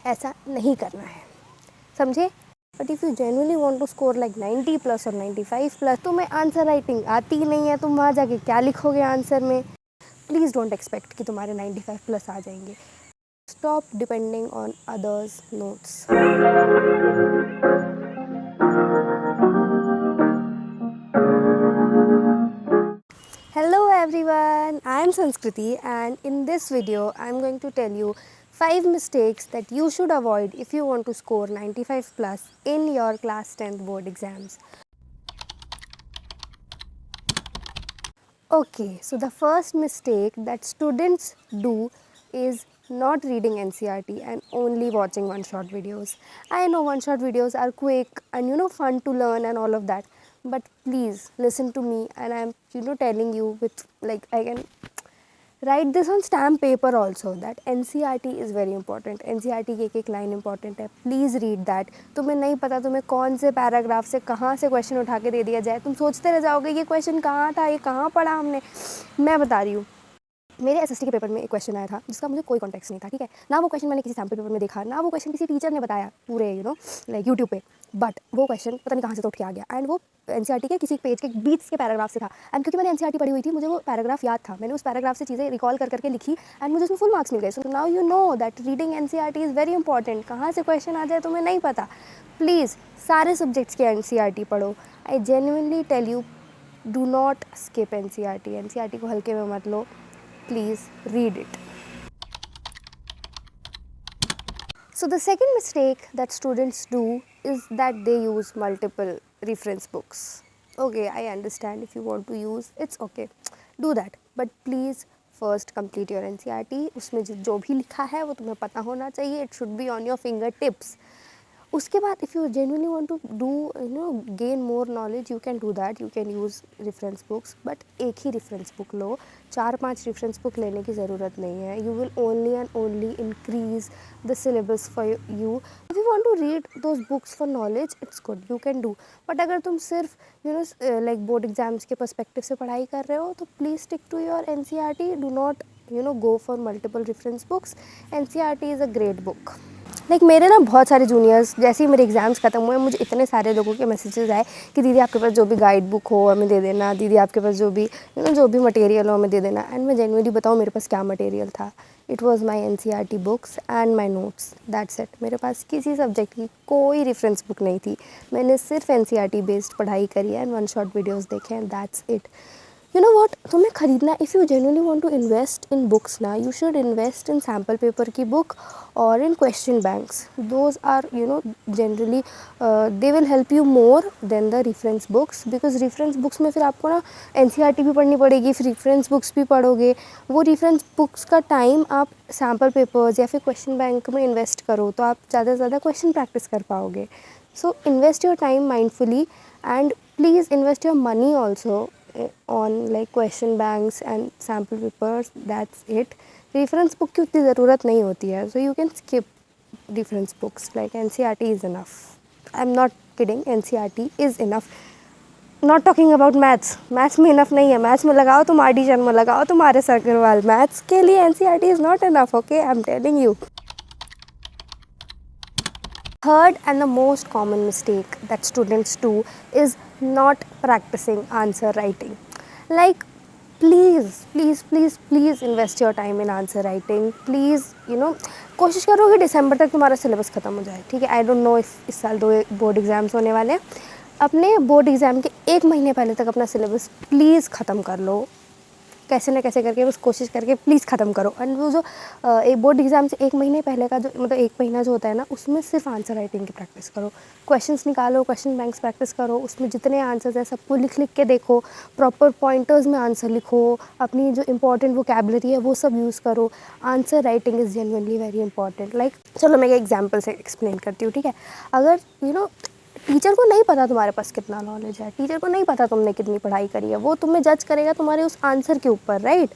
ऐसा नहीं करना है, समझे। But if you genuinely want to score like 90 plus और 95 प्लस, तुम्हें आंसर राइटिंग आती ही नहीं है, तुम वहाँ जाके क्या लिखोगे आंसर में। प्लीज़ डोंट एक्सपेक्ट कि तुम्हारे 95 प्लस आ जाएंगे। Stop depending on others notes. Hello everyone, I am Sanskriti, and in this video I am going to tell you 5 mistakes that you should avoid if you want to score 95 plus in your class 10th board exams. Okay, so the first mistake that students do is not reading NCERT and only watching one-shot videos. I know one-shot videos are quick and fun to learn and all of that, but please listen to me, and I am telling you with, like, I can write this on stamp paper also, that NCERT is very important. NCERT की एक line important है, please read that. तुम्हें नहीं पता तुम्हें कौन से paragraph से कहाँ से क्वेश्चन उठा के दे दिया जाए, तुम सोचते रह जाओगे ये क्वेश्चन कहाँ था, ये कहाँ पढ़ा हमने। मैं बता रही हूँ, मेरे एसएसटी के पेपर में एक क्वेश्चन आया था जिसका मुझे कोई कॉन्टेक्स्ट नहीं था, ठीक है ना। वो क्वेश्चन मैंने किसी सैम्पल पेपर में देखा, ना वो क्वेश्चन किसी टीचर ने बताया पूरे लाइक यूट्यूब पे, बट वो क्वेश्चन पता नहीं कहाँ से तो उठ के आ गया, एंड वो एनसीईआरटी के किसी पेज के बीच के पैराग्राफ से था। एंड क्योंकि मैंने एनसीईआरटी पढ़ी हुई थी, मुझे वो पैराग्राफ याद था, मैंने उस पैराग्राफ से चीज़ें रिकॉल करके लिखी, एंड मुझे उसमें फुल मार्क्स मिल गए। So now you know that reading NCERT is very important. कहाँ से क्वेश्चन आ जाए तुम्हें नहीं पता, प्लीज़ सारे सब्जेक्ट्स के एनसीईआरटी पढ़ो। I genuinely tell you, do not skip NCERT. NCERT को हल्के में मत लो, please read it. So the second mistake that students do is that they use multiple reference books. Okay, I understand if you want to use, it's okay, do that, but please first complete your NCERT. उसमें जो भी लिखा है वो तुम्हें पता होना चाहिए, it should be on your fingertips. उसके बाद if you genuinely want to do gain more knowledge, you can do that, you can use reference books, but एक ही रेफरेंस बुक लो, 4-5 रेफरेंस बुक लेने की ज़रूरत नहीं है। You will only and only increase the syllabus for you. If you want to read those books for knowledge, it's good, you can do, but अगर तुम सिर्फ लाइक बोर्ड एग्जाम्स के पर्सपेक्टिव से पढ़ाई कर रहे हो, तो please stick to your NCERT, do not go for multiple reference books. NCERT is a great book. Like मेरे ना बहुत सारे जूनियर्स, जैसे ही मेरे एग्ज़ाम्स ख़त्म हुए, मुझे इतने सारे लोगों के मैसेजेस आए कि दीदी आपके पास जो भी गाइड बुक हो हमें दे देना, दीदी आपके पास जो भी जो भी मटेरियल हो हमें दे देना। एंड मैं जेन्युइनली बताऊँ मेरे पास क्या मटेरियल था, it was my NCERT books and my notes, that's it. मेरे पास किसी सब्जेक्ट की कोई रेफरेंस बुक नहीं थी, मैंने सिर्फ NCERT बेस्ड पढ़ाई करी है एंड वन शॉट वीडियोज़ देखे हैं, that's it. You know what, तुम्हें खरीदना, if you genuinely want to invest in books ना, you should invest in sample paper की बुक और इन question banks. Those are generally they will help you more than the reference books, because reference books में फिर आपको ना NCERT भी पढ़नी पड़ेगी, फिर रेफरेंस बुक्स भी पढ़ोगे। वो रेफरेंस बुक्स का टाइम आप सैम्पल पेपर्स या फिर क्वेश्चन बैंक में इन्वेस्ट करो, तो आप ज़्यादा से ज़्यादा क्वेश्चन प्रैक्टिस कर पाओगे। So invest your time mindfully, and please invest your money also on like question banks and sample papers, that's it. Reference book की उतनी ज़रूरत नहीं होती है, so you can skip reference books, like NCERT is enough. I'm not kidding, NCERT is enough. Not talking about maths, maths में enough नहीं है, maths में लगाओ तुम RD शर्मा, लगाओ तुम RS अग्रवाल, maths के लिए NCERT is not enough, okay, I'm telling you. Third and the most common mistake that students do is not practicing answer writing. Like, please invest your time in answer writing. Please, कोशिश करो कि दिसंबर तक तुम्हारा syllabus ख़त्म हो जाए, ठीक है। आई डोंट नो इस साल 2 बोर्ड एग्ज़ाम्स होने वाले हैं, अपने बोर्ड एग्ज़ाम के 1 महीने पहले तक अपना सिलेबस प्लीज़ ख़त्म कर लो, कैसे ना कैसे करके बस कोशिश करके प्लीज़ ख़त्म करो। एंड वो जो एक बोर्ड एग्ज़ाम से 1 महीने पहले का जो 1 महीना जो होता है ना, उसमें सिर्फ आंसर राइटिंग की प्रैक्टिस करो, क्वेश्चंस निकालो, क्वेश्चन बैंक्स प्रैक्टिस करो, उसमें जितने आंसर्स हैं सबको लिख के देखो, प्रॉपर पॉइंटर्स में आंसर लिखो, अपनी जो इंपॉर्टेंट वोकैबुलरी है वो सब यूज़ करो। Answer writing is genuinely very important. Like चलो मैं एक एग्जाम्पल से एक्सप्लेन करती हूँ, ठीक है। अगर टीचर को नहीं पता तुम्हारे पास कितना नॉलेज है, टीचर को नहीं पता तुमने कितनी पढ़ाई करी है, वो तुम्हें जज करेगा तुम्हारे उस आंसर के ऊपर, राइट।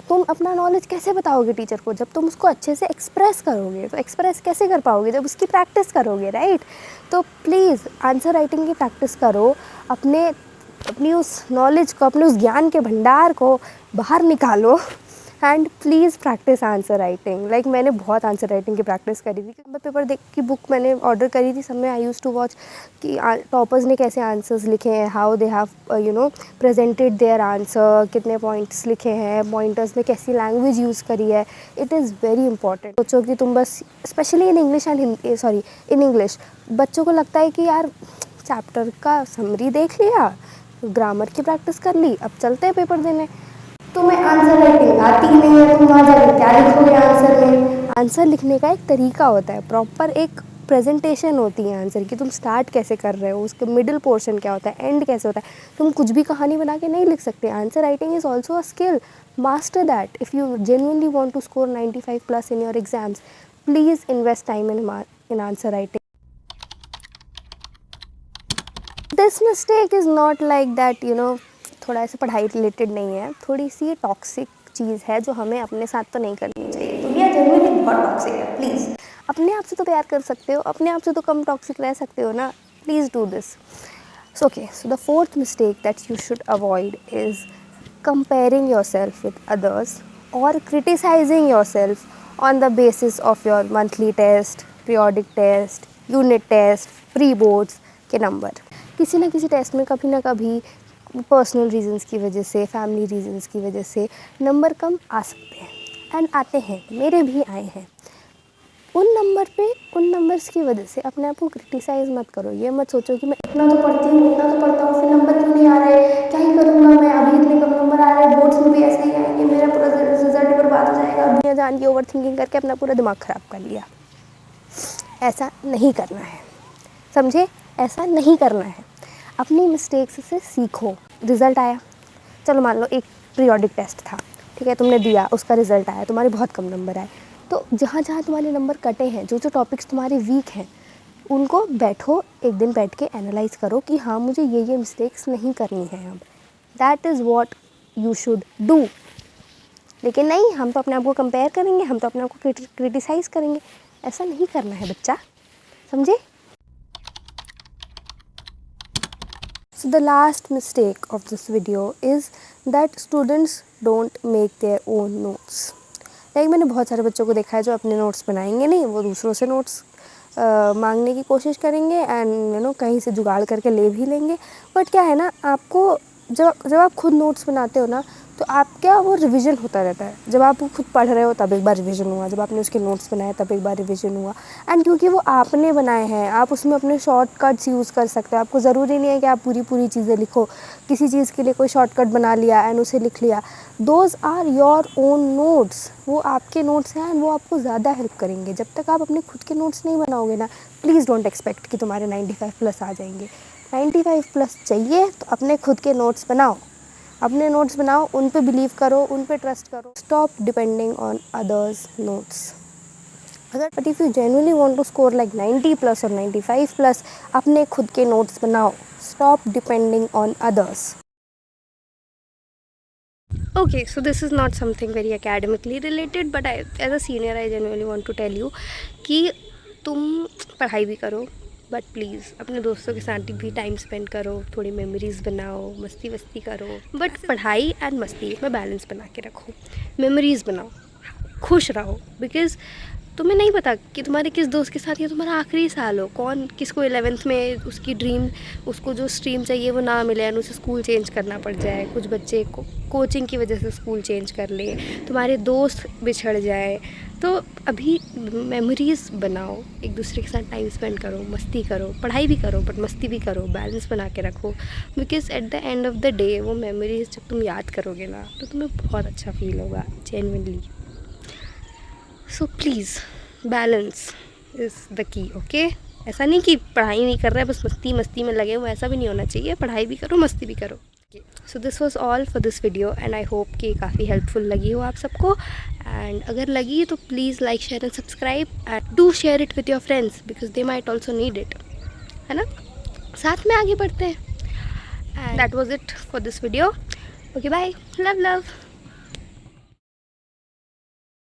तुम अपना नॉलेज कैसे बताओगे टीचर को, जब तुम उसको अच्छे से एक्सप्रेस करोगे। तो एक्सप्रेस कैसे कर पाओगे, जब उसकी प्रैक्टिस करोगे, राइट। तो प्लीज़ आंसर राइटिंग की प्रैक्टिस करो, अपनी उस नॉलेज को, अपने उस ज्ञान के भंडार को बाहर निकालो, and please practice answer writing. Like मैंने बहुत आंसर राइटिंग की प्रैक्टिस करी थी। मैं पेपर देख की बुक मैंने ऑर्डर करी थी, सब में आई यूज़ टू वॉच कि टॉपर्स ने कैसे आंसर्स लिखे हैं, how they have presented their answer, कितने पॉइंट्स लिखे हैं, पॉइंटर्स में कैसी लैंग्वेज यूज़ करी है। It is very important. सोचो कि तुम बस specially in English and sorry in English, बच्चों को लगता है कि यार चैप्टर का समरी देख लिया, ग्रामर की प्रैक्टिस कर ली, अब चलते हैं पेपर देने। तुम्हें आंसर राइटिंग आती नहीं है, तुम वहाँ जाकर क्या लिखोगे आंसर में? आंसर लिखने का एक तरीका होता है, प्रॉपर एक प्रेजेंटेशन होती है आंसर की। तुम स्टार्ट कैसे कर रहे हो, उसके मिडिल पोर्शन क्या होता है, एंड कैसे होता है। तुम कुछ भी कहानी बना के नहीं लिख सकते। Answer writing is also a skill, master that if you genuinely want to score 95 plus in your exams. Please invest time in answer writing. This mistake is not like that थोड़ा ऐसे पढ़ाई रिलेटेड नहीं है, थोड़ी सी toxic चीज़ है जो हमें अपने साथ तो नहीं करनी चाहिए। दुनिया जनरली बहुत टॉक्सिक है। प्लीज़ अपने आप से तो प्यार कर सकते हो, अपने आप से तो कम टॉक्सिक रह सकते हो ना। Please do this. So the fourth mistake that you should avoid is comparing yourself with others or criticizing yourself on the basis of your monthly test, periodic test, unit test, pre-boards के number. किसी ना किसी test में कभी ना कभी personal reasons की वजह से, फैमिली रीजंस की वजह से नंबर कम आ सकते हैं एंड आते हैं, मेरे भी आए हैं। उन नंबर्स की वजह से अपने आप को क्रिटिसाइज़ मत करो। ये मत सोचो कि मैं इतना तो पढ़ती हूँ, इतना तो पढ़ता हूँ, फिर नंबर क्यों नहीं आ रहे, क्या ही करूँगा मैं, अभी इतने कम नंबर आ रहे हैं, बोर्ड्स में भी ऐसे ही आएंगे, मेरा पूरा रिजल्ट बर्बाद हो जाएगा। दुनिया जान की ओवर थिंकिंग करके अपना पूरा दिमाग ख़राब कर लिया। ऐसा नहीं करना है, समझे? ऐसा नहीं करना है। अपनी मिस्टेक्स से सीखो। रिज़ल्ट आया, चलो मान लो एक पीरियोडिक टेस्ट था, ठीक है, तुमने दिया, उसका रिज़ल्ट आया, तुम्हारे बहुत कम नंबर आए। तो जहाँ जहाँ तुम्हारे नंबर कटे हैं, जो जो टॉपिक्स तुम्हारे वीक हैं, उनको बैठो, एक दिन बैठ के एनालाइज करो कि हाँ मुझे ये मिस्टेक्स नहीं करनी है अब। That is what you should do. लेकिन नहीं, हम तो अपने आप को कंपेयर करेंगे, हम तो अपने आप को क्रिटिसाइज़ करेंगे। ऐसा नहीं करना है बच्चा, समझे? So the last mistake of this video is that students don't make their own notes. Like मैंने बहुत सारे बच्चों को देखा है जो अपने नोट्स बनाएंगे नहीं, वो दूसरों से नोट्स मांगने की कोशिश करेंगे एंड कहीं से जुगाड़ करके ले भी लेंगे। बट क्या है ना, आपको जब आप खुद नोट्स बनाते हो ना, तो आपका वो रिवीजन होता रहता है। जब आप खुद पढ़ रहे हो तब एक बार रिवीजन हुआ, जब आपने उसके नोट्स बनाए तब एक बार रिवीजन हुआ। एंड क्योंकि वो आपने बनाए हैं, आप उसमें अपने शॉर्टकट्स यूज़ कर सकते हो। आपको ज़रूरी नहीं है कि आप पूरी चीज़ें लिखो। किसी चीज़ के लिए कोई शॉर्टकट बना लिया एंड उसे लिख लिया। Those are your own notes, वो आपके नोट्स हैं एंड वो आपको ज़्यादा हेल्प करेंगे। जब तक आप अपने खुद के नोट्स नहीं बनाओगे ना, प्लीज़ डोंट एक्सपेक्ट कि तुम्हारे 95 प्लस आ जाएंगे। 95 प्लस चाहिए तो अपने खुद के नोट्स बनाओ, अपने नोट्स बनाओ, उन पे बिलीव करो, उन पे ट्रस्ट करो। Stop depending on others notes. But if you genuinely want to score like 90 plus और 95 प्लस, अपने खुद के नोट्स बनाओ। Stop depending on others. Okay, so this is not something very academically related, but as a senior I genuinely want to tell you कि तुम पढ़ाई भी करो, बट प्लीज़ अपने दोस्तों के साथ भी टाइम स्पेंड करो, थोड़ी मेमोरीज़ बनाओ, मस्ती वस्ती करो। बट पढ़ाई एंड मस्ती में बैलेंस बना के रखो, मेमोरीज़ बनाओ, खुश रहो। बिकॉज़ तुम्हें नहीं पता कि तुम्हारे किस दोस्त के साथ ये तुम्हारा आखिरी साल हो। कौन किसको 11th में उसकी ड्रीम, उसको जो स्ट्रीम चाहिए वो ना मिले एंड उसे स्कूल चेंज करना पड़ जाए। कुछ बच्चे को कोचिंग की वजह से स्कूल चेंज कर ले, तुम्हारे दोस्त बिछड़ जाए। तो अभी मेमोरीज़ बनाओ, एक दूसरे के साथ टाइम स्पेंड करो, मस्ती करो, पढ़ाई भी करो बट मस्ती भी करो, बैलेंस बना के रखो। Because at the end of the day वो मेमोरीज़ जब तुम याद करोगे ना, तो तुम्हें बहुत अच्छा फील होगा genuinely. So please balance is the key. Okay, ऐसा नहीं कि पढ़ाई नहीं कर रहे हैं बस मस्ती में लगे हो, ऐसा भी नहीं होना चाहिए। पढ़ाई भी करो, मस्ती भी करो। So this was all for this video and I hope कि काफ़ी हेल्पफुल लगी हो आप सबको। एंड अगर लगी तो please like, share and subscribe and do share it with your friends because they might also need it, है ना। साथ में आगे बढ़ते हैं। And that was it for this video. Okay, bye, love.